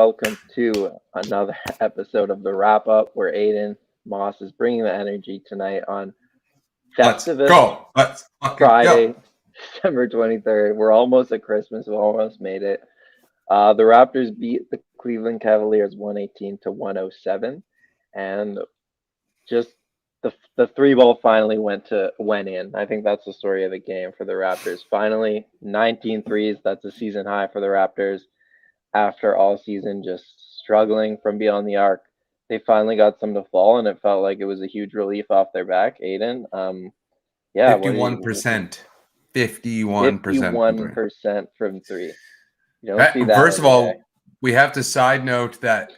welcome to another episode of the Wrap Up, where Aiden Moss is bringing the energy tonight on Let's Festivus go. Let's fucking Friday, go. December 23rd. We're almost at Christmas. We almost made it. The Raptors beat the Cleveland Cavaliers 118 to 107, and just the three ball finally went in. I think that's the story of the game for the Raptors. Finally, 19 threes. That's a season high for the Raptors after all season just struggling from beyond the arc. They finally got some to fall, and it felt like it was a huge relief off their back. Aiden, yeah, what do you? 51%. 51% from three. 51% from three. You don't see that First of every day. all, we have to side note that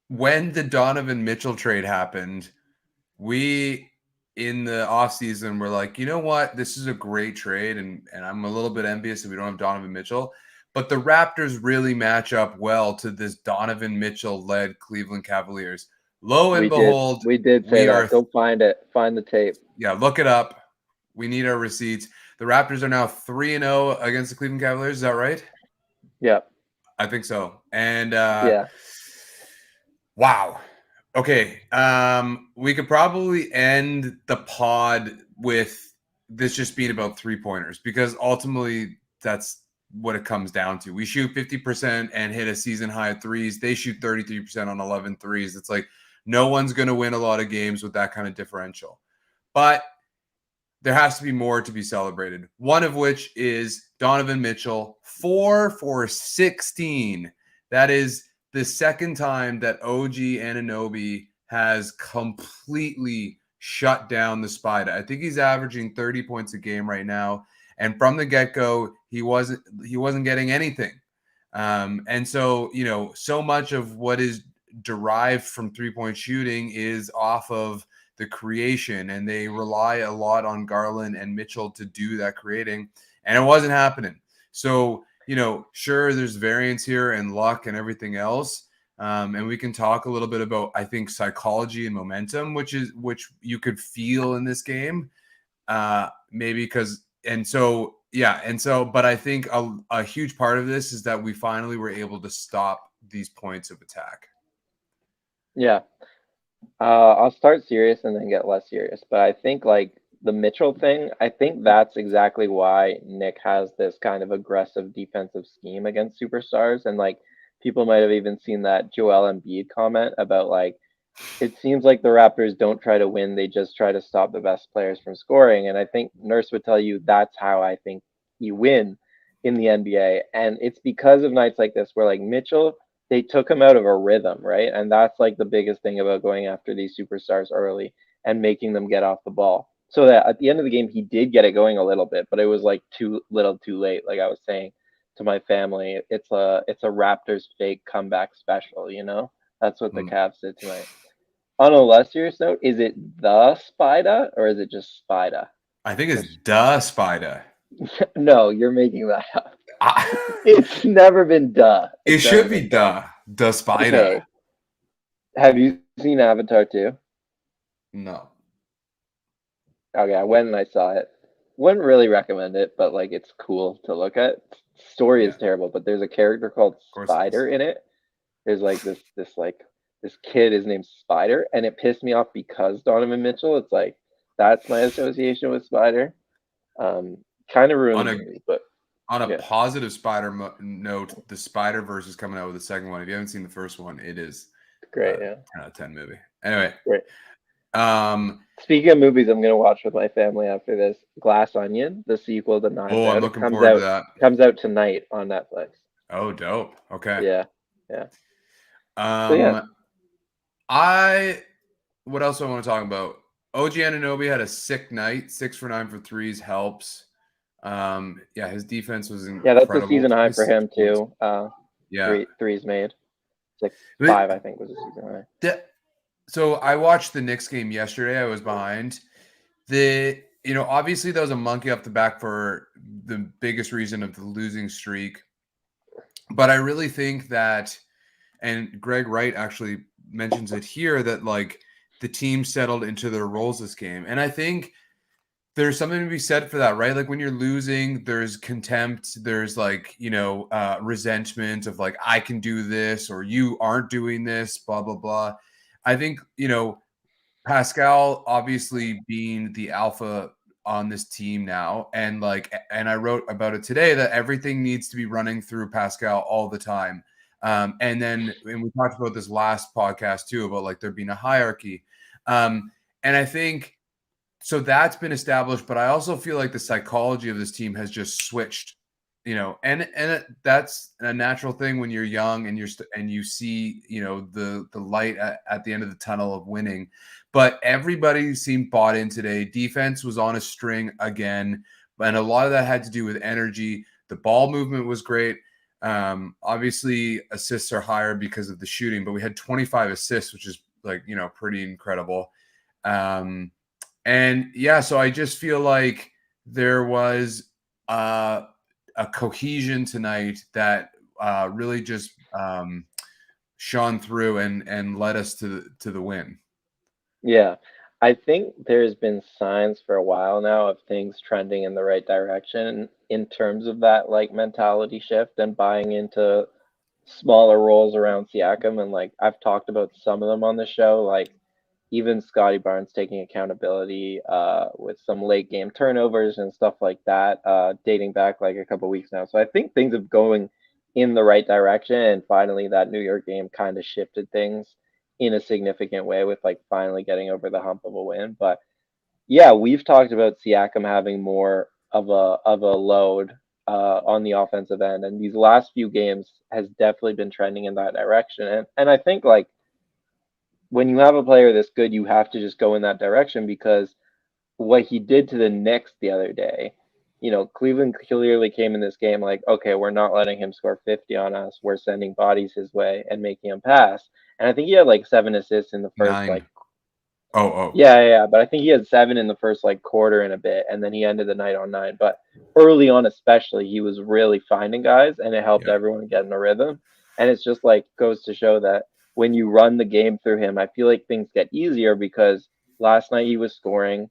when the Donovan Mitchell trade happened, we in the offseason were like, you know what? This is a great trade, and I'm a little bit envious that we don't have Donovan Mitchell. But the Raptors really match up well to this Donovan Mitchell-led Cleveland Cavaliers. Lo and behold, we did say that. Go find it. Find the tape. Yeah, look it up. We need our receipts. The Raptors are now 3-0 against the Cleveland Cavaliers. Is that right? Yep. I think so. And yeah. Wow. Okay. We could probably end the pod with this just being about 3-pointers, because ultimately that's what it comes down to. We shoot 50% and hit a season high of threes. They shoot 33% on 11 threes. It's like no one's going to win a lot of games with that kind of differential. But there has to be more to be celebrated. One of which is Donovan Mitchell, 4 for 16. That is the second time that OG Anunoby has completely shut down the Spider. I think he's averaging 30 points a game right now. And from the get-go, he wasn't getting anything. And so, so much of what is derived from three-point shooting is off of the creation, and they rely a lot on Garland and Mitchell to do that creating, and it wasn't happening. So, sure, there's variance here and luck and everything else. And we can talk a little bit about, I think, psychology and momentum, which you could feel in this game. Maybe because, but I think a huge part of this is that we finally were able to stop these points of attack. Yeah. I'll start serious and then get less serious. But I think like the Mitchell thing, I think that's exactly why Nick has this kind of aggressive defensive scheme against superstars. And like people might have even seen that Joel Embiid comment about like, it seems like the Raptors don't try to win. They just try to stop the best players from scoring. And I think Nurse would tell you that's how I think you win in the NBA. And it's because of nights like this where like Mitchell, they took him out of a rhythm, right? And that's like the biggest thing about going after these superstars early and making them get off the ball. So that at the end of the game, he did get it going a little bit, but it was like too little too late. Like I was saying to my family, it's a Raptors fake comeback special, That's what the Cavs did tonight. On a less serious note, is it the Spider or is it just Spider? I think it's the Spider. No, you're making that up. It's never been duh. It should be the Spider. Okay. Have you seen Avatar 2? No. Okay, I went and I saw it. Wouldn't really recommend it, but like it's cool to look at. Story is terrible, but there's a character called Spider in it. There's like this kid is named Spider, and it pissed me off because Donovan Mitchell. It's like that's my association with Spider. Kind of ruined the movie, but on a positive Spider note, the Spider-Verse is coming out with the second one. If you haven't seen the first one, it is great. 10 out of 10 movie. Anyway, great. Speaking of movies, I'm gonna watch with my family after this. Glass Onion, the sequel to Knives Out. I'm looking forward to that. Comes out tonight on Netflix. Oh, dope. Okay. Yeah. What else do I want to talk about? OG Anunoby had a sick night. 6 for 9 for threes helps. His defense was incredible. Yeah, that's a season high for him too. Threes made. 5, I think, was a season high. So I watched the Knicks game yesterday. I was behind. Obviously that was a monkey off the back for the biggest reason of the losing streak. But I really think that, and Greg Wright actually mentions it here, that like the team settled into their roles this game. And I think there's something to be said for that, right? Like when you're losing, there's contempt, there's like, resentment of like, I can do this or you aren't doing this, blah, blah, blah. I think, Pascal obviously being the alpha on this team now, and I wrote about it today that everything needs to be running through Pascal all the time. And we talked about this last podcast too about like there being a hierarchy. And I think so that's been established, but I also feel like the psychology of this team has just switched, that's a natural thing when you're young and and you see, the light at the end of the tunnel of winning. But everybody seemed bought in today. Defense was on a string again, and a lot of that had to do with energy. The ball movement was great. Obviously, assists are higher because of the shooting, but we had 25 assists, which is like pretty incredible. And yeah, so I just feel like there was a cohesion tonight that really just shone through and led us to the win. Yeah. I think there's been signs for a while now of things trending in the right direction in terms of that like mentality shift and buying into smaller roles around Siakam. And like I've talked about some of them on the show, like even Scotty Barnes taking accountability with some late game turnovers and stuff like that, dating back like a couple weeks now. So I think things are going in the right direction, and finally that New York game kind of shifted things in a significant way with like finally getting over the hump of a win. But yeah, we've talked about Siakam having more of a load on the offensive end, and these last few games has definitely been trending in that direction. And I think like when you have a player this good, you have to just go in that direction because what he did to the Knicks the other day, Cleveland clearly came in this game like, okay, we're not letting him score 50 on us. We're sending bodies his way and making him pass. And I think he had like 7 assists in the first like. 9. Oh. Yeah. But I think he had 7 in the first like quarter and a bit, and then he ended the night on 9. But early on, especially, he was really finding guys, and it helped Yeah. everyone get in a rhythm. And it's just like goes to show that when you run the game through him, I feel like things get easier because last night he was scoring.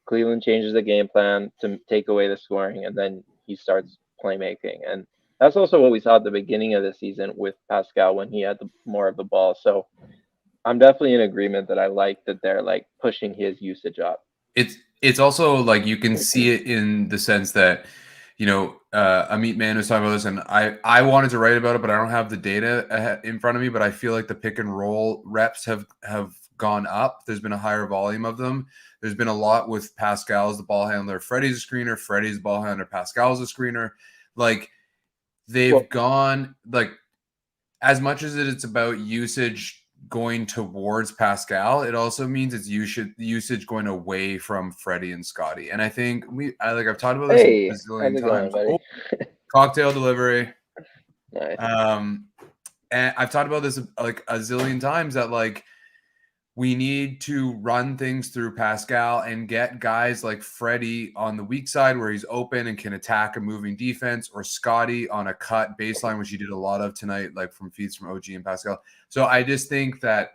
Cleveland changes the game plan to take away the scoring, and then he starts playmaking. And that's also what we saw at the beginning of the season with Pascal when he had more of the ball. So I'm definitely in agreement that I like that they're like pushing his usage up. It's also like you can see it in the sense that Amit Man was talking about this, and I wanted to write about it, but I don't have the data in front of me. But I feel like the pick and roll reps have gone up. There's been a higher volume of them. There's been a lot with Pascal as the ball handler. Freddie's a screener. Freddie's the ball handler. Pascal's a screener. Like they've Well, gone like as much as it's about usage going towards Pascal, it also means it's usage going away from Freddie and Scotty. And I think I've talked about this a hey, how's zillion it going, times. buddy? Oh, cocktail delivery. Nice. Um, and I've talked about this like a zillion times that like we need to run things through Pascal and get guys like Freddie on the weak side where he's open and can attack a moving defense, or Scotty on a cut baseline, which he did a lot of tonight, like from feeds from OG and Pascal. So I just think that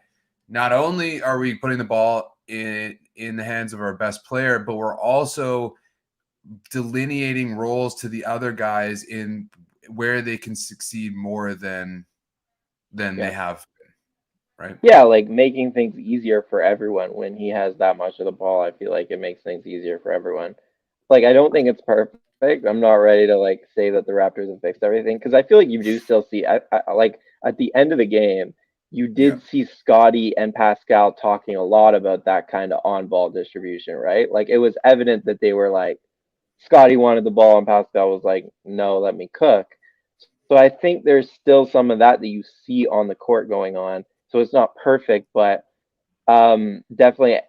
not only are we putting the ball in the hands of our best player, but we're also delineating roles to the other guys in where they can succeed more than they Yeah. have been, right? Yeah, like making things easier for everyone when he has that much of the ball. I feel like it makes things easier for everyone. Like I don't think it's perfect. I'm not ready to like say that the Raptors have fixed everything because I feel like you do still see like at the end of the game, you Yeah. did see Scotty and Pascal talking a lot about that kind of on-ball distribution, right? Like it was evident that they were like Scotty wanted the ball and Pascal was like, "No, let me cook." So I think there's still some of that that you see on the court going on. So it's not perfect, but definitely,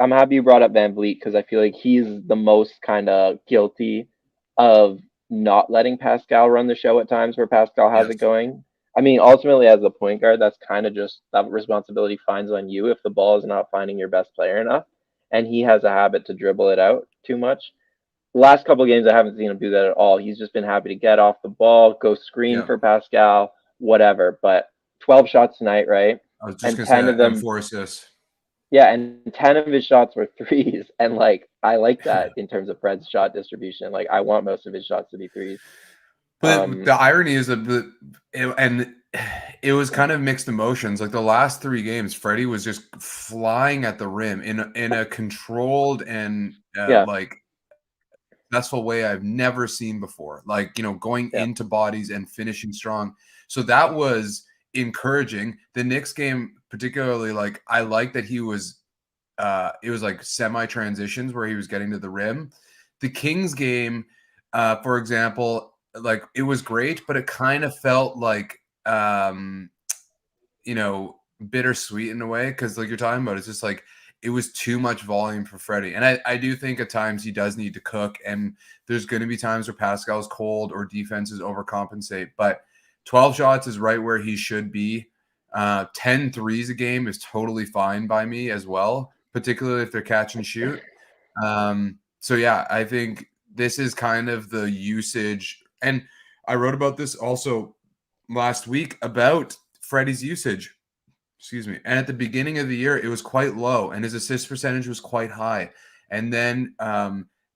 I'm happy you brought up Van Vliet because I feel like he's the most kind of guilty of not letting Pascal run the show at times where Pascal has it Yes. going. I mean, ultimately, as a point guard, that's kind of just that responsibility finds on you if the ball is not finding your best player enough. And he has a habit to dribble it out too much. Last couple of games, I haven't seen him do that at all. He's just been happy to get off the ball, go screen Yeah. for Pascal, whatever. But 12 shots tonight, right? I was just And gonna say 10 of that, and them 4 assists. Yeah, and 10 of his shots were threes. And like I like that in terms of Fred's shot distribution. Like I want most of his shots to be threes. But Um, the irony is that and it was kind of mixed emotions. Like the last 3 games, Freddie was just flying at the rim in a controlled and, yeah, like, successful way I've never seen before. Like, going yeah, into bodies and finishing strong. So that was encouraging. The Knicks game, particularly, like, I like that he was it was like semi transitions where he was getting to the rim. The Kings game, for example, like it was great, but it kind of felt like you know, bittersweet in a way because, like you're talking about, it's just like it was too much volume for Freddie. And I do think at times he does need to cook, and there's going to be times where Pascal's cold or defenses overcompensate. But 12 shots is right where he should be. 10 threes a game is totally fine by me as well, particularly if they're catch and shoot. So yeah, I think this is kind of the usage. And I wrote about this also last week about Freddie's usage. Excuse me. And at the beginning of the year, it was quite low, and his assist percentage was quite high. And then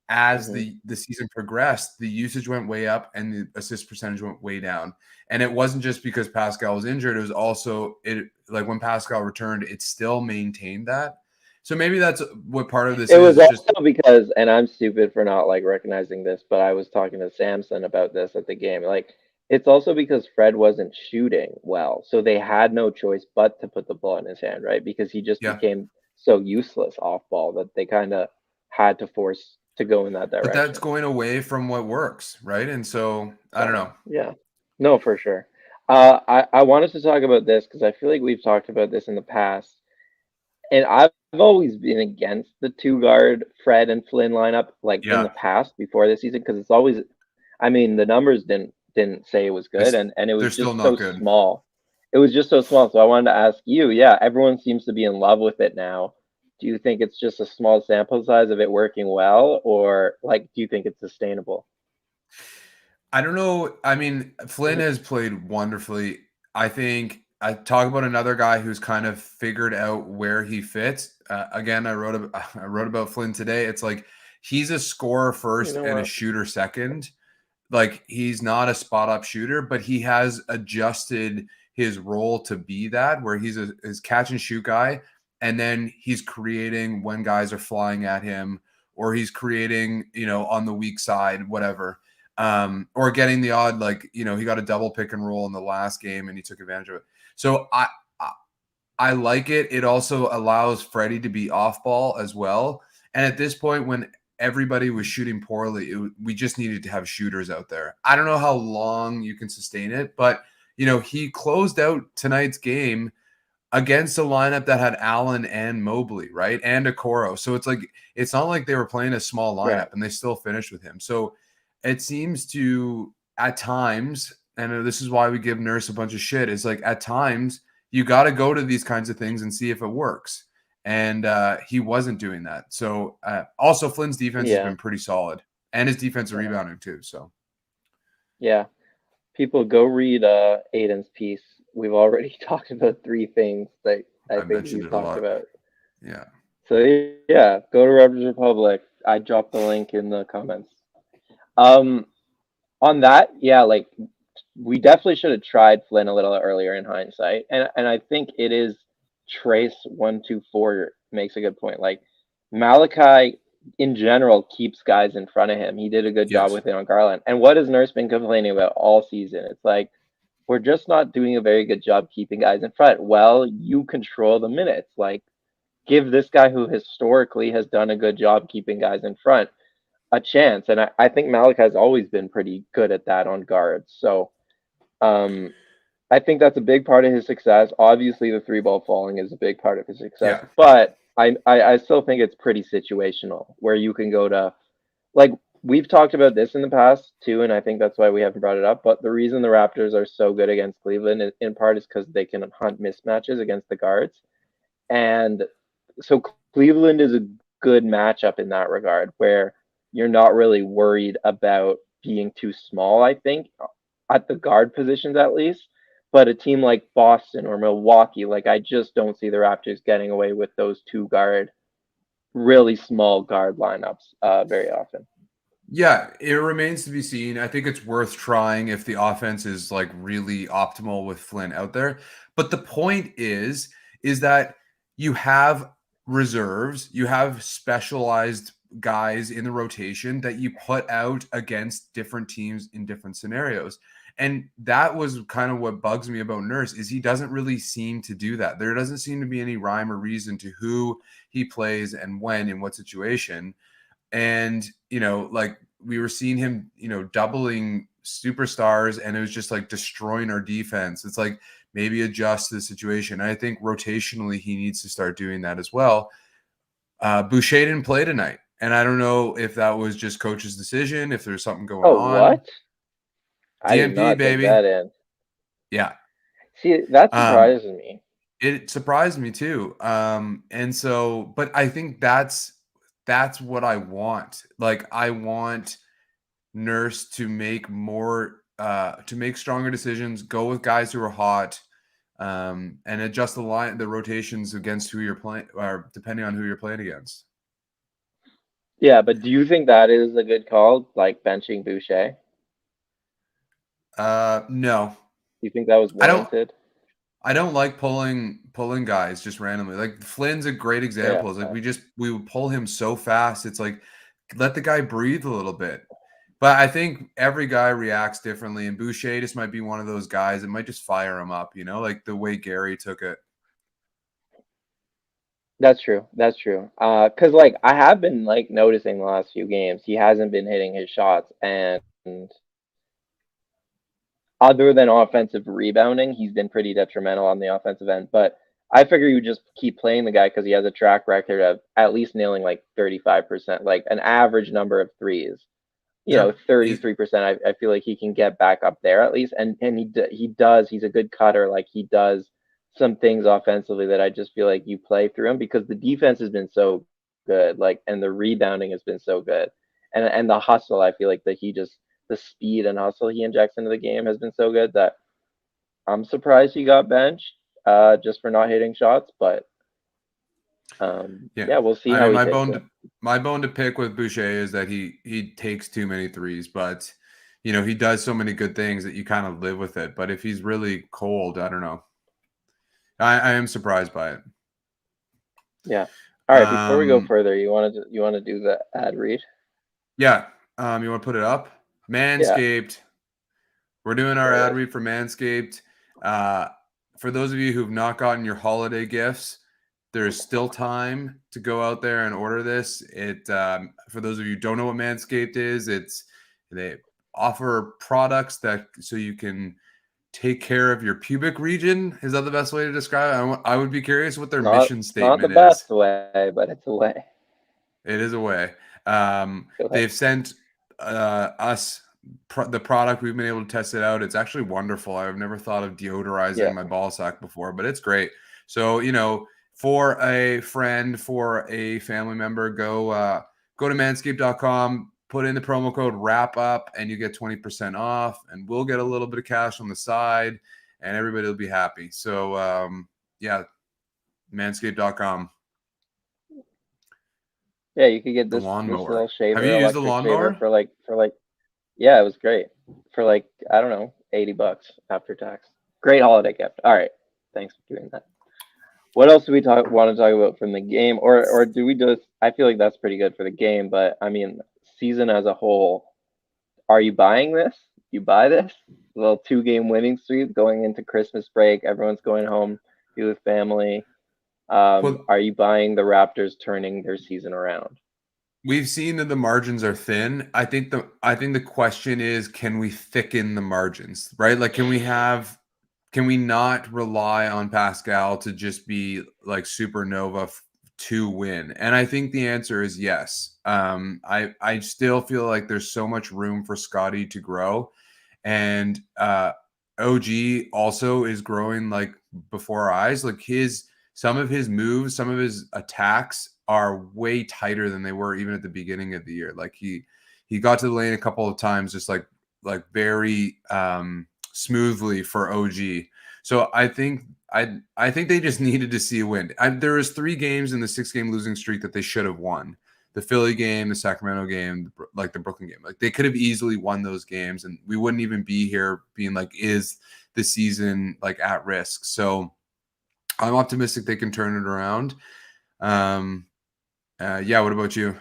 as hmm the season progressed, the usage went way up, and the assist percentage went way down. And it wasn't just because Pascal was injured; it was also it like when Pascal returned, it still maintained that. So maybe that's what part of this It is. was It's just also because, and I'm stupid for not like recognizing this, but I was talking to Samson about this at the game. Like, it's also because Fred wasn't shooting well, so they had no choice but to put the ball in his hand, right? Because he just yeah. became so useless off ball that they kind of had to force to go in that But that's direction. going away from what works, right? And so I don't So, know. yeah, no, for sure. I wanted to talk about this because I feel like we've talked about this in the past. And I've always been against the two guard Fred and Flynn lineup, like in the Yeah, past before this season, because it's always, I mean, the numbers didn't say it was good, it's and it they're was still just so not good. small. It was just so small. So I wanted to ask you, yeah, everyone seems to be in love with it now. Do you think it's just a small sample size of it working well, or like, do you think it's sustainable? I don't know. I mean, Flynn has played wonderfully. I think I talk about another guy who's kind of figured out where he fits. Again, I wrote about Flynn today. It's like he's a scorer You first know and a what? shooter second. Like he's not a spot up shooter, but he has adjusted his role to be that, where he's a his catch and shoot guy, and then he's creating when guys are flying at him, or he's creating, on the weak side, whatever. Or getting the odd, like, he got a double pick and roll in the last game and he took advantage of it. So I like it. It also allows Freddie to be off ball as well. And at this point, when everybody was shooting poorly, we just needed to have shooters out there. I don't know how long you can sustain it, but he closed out tonight's game against a lineup that had Allen and Mobley, right? And Okoro. So it's like it's not like they were playing a small Right. lineup and they still finished with him. So it seems to at times, and this is why we give Nurse a bunch of shit, is like at times you got to go to these kinds of things and see if it works. And he wasn't doing that. So also Flynn's defense has Yeah. been pretty solid, and his defensive Yeah. rebounding too. So Yeah. People go read Aiden's piece. We've already talked about three things that I I think mentioned he's it a talked lot. about. Yeah. So yeah, go to Raptors Republic. I dropped the link in the comments. Um, on that, yeah, like we definitely should have tried Flynn a little earlier in hindsight, and I think it is Trace 124 makes a good point. Like Malachi in general keeps guys in front of him. He did a good job Yes. with it on Garland. And what has Nurse been complaining about all season? It's like we're just not doing a very good job keeping guys in front. Well, you control the minutes. Like give this guy who historically has done a good job keeping guys in front a chance. And I think Malachi's always been pretty good at that on guards. So um, I think that's a big part of his success. Obviously, the three ball falling is a big part of his success, Yeah. but I still think it's pretty situational where you can go to like we've talked about this in the past too, and I think that's why we haven't brought it up. But the reason the Raptors are so good against Cleveland in part is because they can hunt mismatches against the guards, and so Cleveland is a good matchup in that regard, where you're not really worried about being too small. I think at the guard positions at least. But a team like Boston or Milwaukee, like I just don't see the Raptors getting away with those really small guard lineups very often. Yeah, it remains to be seen. I think it's worth trying if the offense is like really optimal with Flynn out there. But the point is that you have reserves, you have specialized guys in the rotation that you put out against different teams in different scenarios. And that was kind of what bugs me about Nurse is he doesn't really seem to do that. There doesn't seem to be any rhyme or reason to who he plays and when in what situation. And, like we were seeing him, doubling superstars and it was just like destroying our defense. It's like maybe adjust to the situation. I think rotationally he needs to start doing that as well. Boucher didn't play tonight. And I don't know if that was just coach's decision, if there's something going Oh, on. what? I did DNP, not take baby. that in. Yeah. See, that Um, surprises me. it surprised me too. And so, but I think that's what I want. Like I want Nurse to make stronger decisions, go with guys who are hot, and adjust the rotations against who you're playing or depending on who you're playing against. Yeah, but do you think that is a good call, like benching Boucher? No. Do you think that was I don't warranted? I don't like pulling guys just randomly. Like Flynn's a great example. Yeah, It's like we would pull him so fast. It's like let the guy breathe a little bit. But I think every guy reacts differently, and Boucher just might be one of those guys that might just fire him up, like the way Gary took it. that's true. That's true. 'Cause like I have been like noticing the last few games, he hasn't been hitting his shots, and other than offensive rebounding, he's been pretty detrimental on the offensive end. But I figure you just keep playing the guy because he has a track record of at least nailing like 35%, like an average number of threes. Yep. 33%. I feel like he can get back up there at least, and he does. He's a good cutter. Like he does some things offensively that I just feel like you play through him because the defense has been so good, like, and the rebounding has been so good, and the hustle. I feel like that he just the speed and hustle he injects into the game has been so good that I'm surprised he got benched, just for not hitting shots. But Yeah. yeah, we'll see I how mean, he takes it. my bone to pick with Boucher is that he takes too many threes, but he does so many good things that you kind of live with it. But if he's really cold, I don't know. I am surprised by it. Yeah. All right. Before we go Um, further, you want to do the ad read? yeah. You want to put it up? Yeah. Manscaped. We're doing our There ad it is. read for Manscaped. Uh, for those of you who've not gotten your holiday gifts, there is still time to go out there and order this. For those of you who don't know what Manscaped is, they offer products that so you can take care of your pubic region. Is that the best way to describe it? I would be curious what their mission It's not the statement is. best way, but it's a way. It is a way. Go ahead. They've sent us the product. We've been able to test it out. It's actually wonderful. I've never thought of deodorizing Yeah. my ball sack before, but it's great. So, for a friend, for a family member, go to manscaped.com, put in the promo code wrap up, and you get 20% off, and we'll get a little bit of cash on the side, and everybody will be happy. So, yeah, manscaped.com. Yeah, you could get The this little lawnmower. Have you shaver, used the electric shaver lawnmower? for like yeah, it was great. For like, I don't know, $80 after tax. Great holiday gift. All right. Thanks for doing that. What else do we want to talk about from the game, or do we just? I feel like that's pretty good for the game, but I mean, season as a whole. Are you buying this? You buy this? A little 2 game winning streak going into Christmas break. Everyone's going home, be with family. Well, Are you buying the Raptors turning their season around? we've seen that the margins are thin. I think the question is, can we thicken the margins, right? Like, can we not rely on Pascal to just be like supernova to win? And I think the answer is yes. I still feel like there's so much room for Scotty to grow, and OG also is growing like before our eyes. Like some of his moves, some of his attacks are way tighter than they were even at the beginning of the year. Like he got to the lane a couple of times, just like very smoothly for OG. So I think they just needed to see a win. There was 3 games in the 6-game losing streak that they should have won. The Philly game, the Sacramento game, like the Brooklyn game. Like they could have easily won those games, and we wouldn't even be here being like, is the season like at risk? So I'm optimistic they can turn it around. Um, yeah. What about you?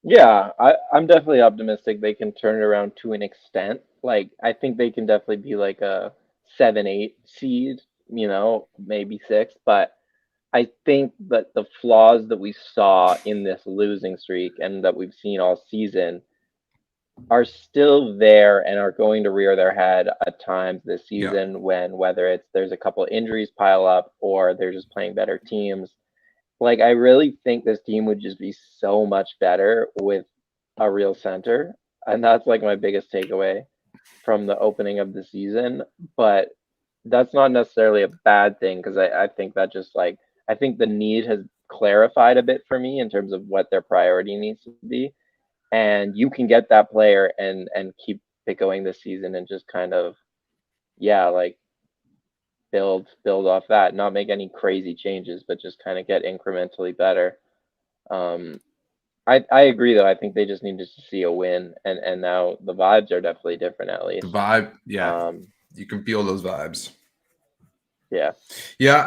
Yeah, I'm definitely optimistic they can turn it around to an extent. Like, I think they can definitely be like a 7-8 seed, maybe six. But I think that the flaws that we saw in this losing streak and that we've seen all season are still there and are going to rear their head at times this Yeah, season when whether it's there's a couple injuries pile up or they're just playing better teams. Like, I really think this team would just be so much better with a real center. And that's like my biggest takeaway from the opening of the season. But that's not necessarily a bad thing because I think that just like, I think the need has clarified a bit for me in terms of what their priority needs to be. And you can get that player and keep it going this season and just kind of, yeah, like build off that, not make any crazy changes, but just kind of get incrementally better. Um, I agree though. I think they just need to see a win, and now the vibes are definitely different at the least. vibe. Yeah, Um, you can feel those vibes. yeah.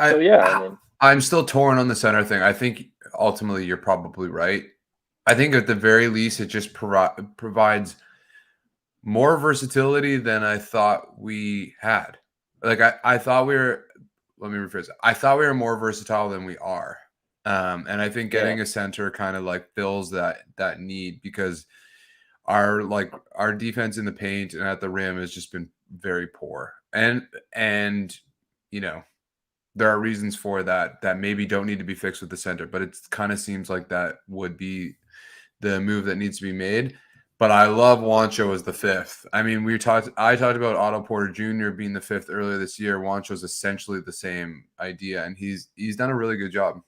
So Yeah, yeah, I mean, I'm still torn on the center thing. I think ultimately you're probably right. I think at the very least it just provides more versatility than I thought we had. Like I thought we were. Let me rephrase it. I thought we were more versatile than we are. And I think yeah, getting a center kind of like fills that need because our defense in the paint and at the rim has just been very poor. And you know, there are reasons for that maybe don't need to be fixed with the center, but it kind of seems like that would be the move that needs to be made. But I love Wancho as the fifth. I mean, I talked about Otto Porter Jr. being the fifth earlier this year. Wancho's essentially the same idea, and he's done a really good job.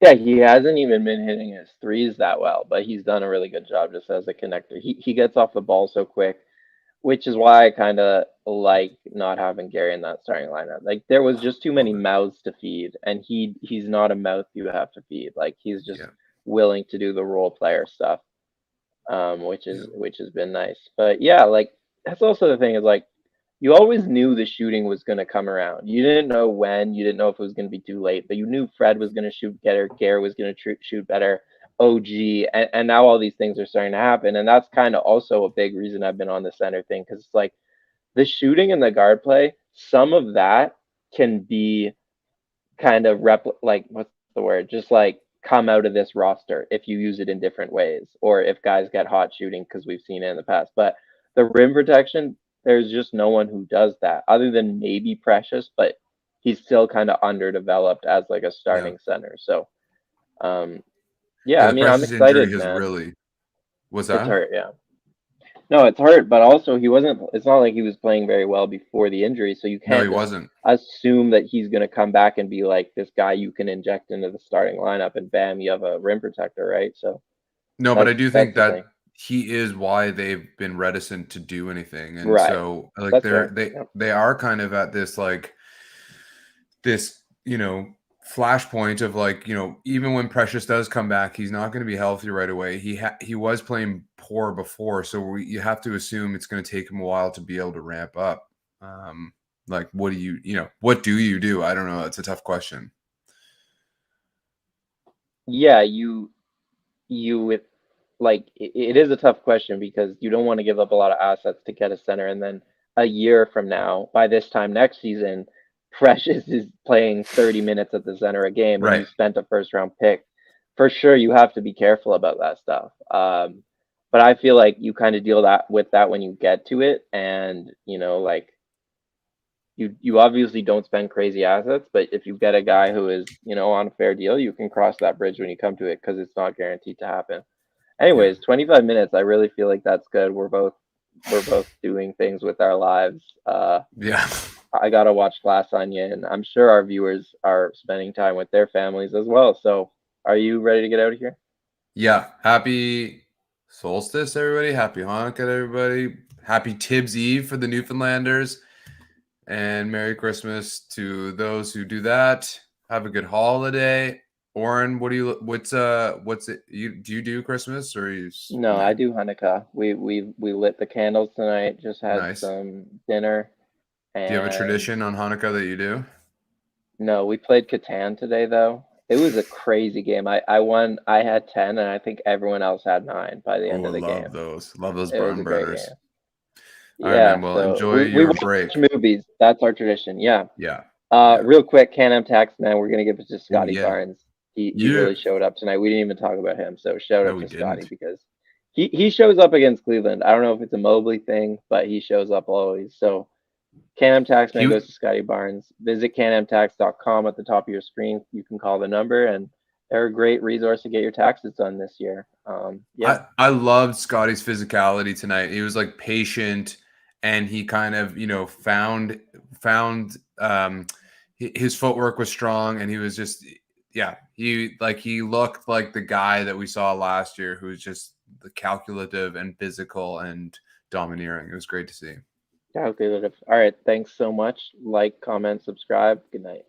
yeah. He hasn't even been hitting his threes that well, but he's done a really good job just as a connector. He gets off the ball so quick, which is why I kind of like not having Gary in that starting lineup. Like there was just too many Love it. mouths to feed, and he's not a mouth you have to feed. Like he's just Yeah, willing to do the role player stuff, yeah, which has been nice. But yeah, like that's also the thing is like you always knew the shooting was going to come around. You didn't know when, you didn't know if it was going to be too late, but you knew Fred was going to shoot better, Gary was going to shoot better, OG, and now all these things are starting to happen, and that's kind of also a big reason I've been on the center thing because it's like the shooting and the guard play. Some of that can be kind of like what's the word? Just like come out of this roster if you use it in different ways, or if guys get hot shooting because we've seen it in the past. But the rim protection, there's just no one who does that other than maybe Precious, but he's still kind of underdeveloped as like a yeah. starting center. So yeah, Yeah, I the mean I'm Precious injury excited, has man. really. What's It's that? hurt, yeah. No, it's hurt, but also he wasn't. It's not like he was playing very well before the injury, so you No, he can't just wasn't. assume that he's going to come back and be like this guy you can inject into the starting lineup and bam, you have a rim protector, right? So No, but I that's do that's think the that thing, he is why they've been reticent to do anything, and right? so like That's fair. Yep. they are kind of at this like this flashpoint of like even when Precious does come back, he's not going to be healthy right away. He was playing poor before, so you have to assume it's going to take him a while to be able to ramp up. Um, like what do what do you do? I don't know. That's a tough question. Yeah, you with like it is a tough question because you don't want to give up a lot of assets to get a center, and then a year from now, by this time next season, Precious is playing 30 minutes at the center a game, and you Right. spent a first round pick. For sure, you have to be careful about that stuff. But I feel like you kind of deal that with that when you get to it, and like you obviously don't spend crazy assets, but if you get a guy who is on a fair deal, you can cross that bridge when you come to it because it's not guaranteed to happen. Yeah. Anyways, 25 minutes. I really feel like that's good. We're both doing things with our lives. Yeah. I gotta watch Glass Onion. I'm sure our viewers are spending time with their families as well. So, are you ready to get out of here? Yeah. Happy solstice, everybody. Happy Hanukkah, everybody. Happy Tibbs Eve for the Newfoundlanders. And Merry Christmas to those who do that. Have a good holiday. Oren, what's it? Do you do Christmas or you No, no? I do Hanukkah. We lit the candles tonight, just had Nice. some dinner, Do you have a and tradition on Hanukkah that you do? no, we played Catan today though. It was a crazy game. I won. I had 10, and I think everyone else had 9 by the end Oh, I of the love game. those. Love those It was barn a great burners. game. All right, Yeah, man. Well, so enjoy we your watch break. movies. That's our tradition. Yeah. Yeah. Yeah. Real quick, Can-Am Tax, man, we're gonna give it to Oh Scotty yeah. Barnes. He Yeah. really showed up tonight. We didn't even talk about him, so shout No, out we to Scotty didn't. because he shows up against Cleveland. I don't know if it's a Mobley thing, but he shows up always. So Can-Am Taxman He goes to Scotty Barnes. Visit canamtax.com at the top of your screen. You can call the number, and they're a great resource to get your taxes done this year. Yeah, I loved Scotty's physicality tonight. He was like patient, and he kind of found his footwork was strong, and he was just yeah he looked like the guy that we saw last year, who was just the calculative and physical and domineering. It was great to see. calculative. All right, thanks so much. Like, comment, subscribe. Good night.